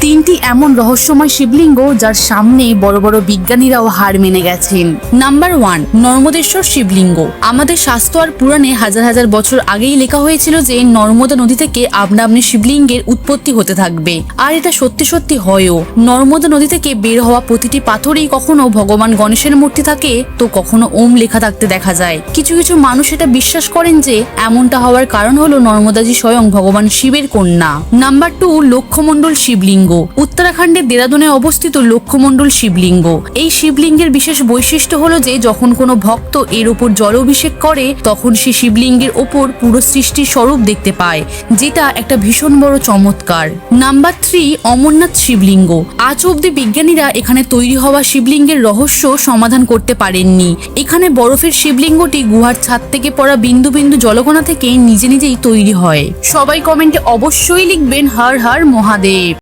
তিনটি এমন রহস্যময় শিবলিঙ্গ যার সামনে বড় বড় বিজ্ঞানীরাও হার মেনে গেছেন। নাম্বার 1, নর্মদেশ্বর শিবলিঙ্গ। আমাদের শাস্ত্র আর পুরাণে হাজার হাজার বছর আগেই লেখা হয়েছিল যে নর্মদা নদী থেকে আপনা আপনি শিবলিঙ্গের উৎপত্তি হতে থাকবে, আর এটা সত্যি সত্যি হয়ও। নর্মদা নদী থেকে বের হওয়া প্রতিটি পাথরেই কখনো ভগবান গণেশের মূর্তি থাকে, তো কখনো ওম লেখা থাকতে দেখা যায়। কিছু কিছু মানুষ এটা বিশ্বাস করেন যে এমনটা হওয়ার কারণ হলো নর্মদাজি স্বয়ং ভগবান শিবের কন্যা। নাম্বার 2, লক্ষ্যমণ্ডল শিবলিঙ্গ। উত্তরাখণ্ডের দেরাদুনে অবস্থিত লক্ষ্যমণ্ডল শিবলিঙ্গ। এই শিবলিঙ্গের বিশেষ বৈশিষ্ট্য হলো যে যখন কোনো ভক্ত এর উপর জল অভিষেক করে তখন সে শিবলিঙ্গের ওপর পুরো সৃষ্টির স্বরূপ দেখতে পায়, যেটা একটা ভীষণ বড় চমৎকার। নাম্বার 3, অমরনাথ শিবলিঙ্গ। আজ অব্দি বিজ্ঞানীরা এখানে তৈরি হওয়া শিবলিঙ্গের রহস্য সমাধান করতে পারেননি। এখানে বরফের শিবলিঙ্গটি গুহার ছাদ থেকে পড়া বিন্দু বিন্দু জলকণা থেকে নিজে নিজেই তৈরি হয়। সবাই কমেন্টে অবশ্যই লিখবেন হর হর মহাদেব।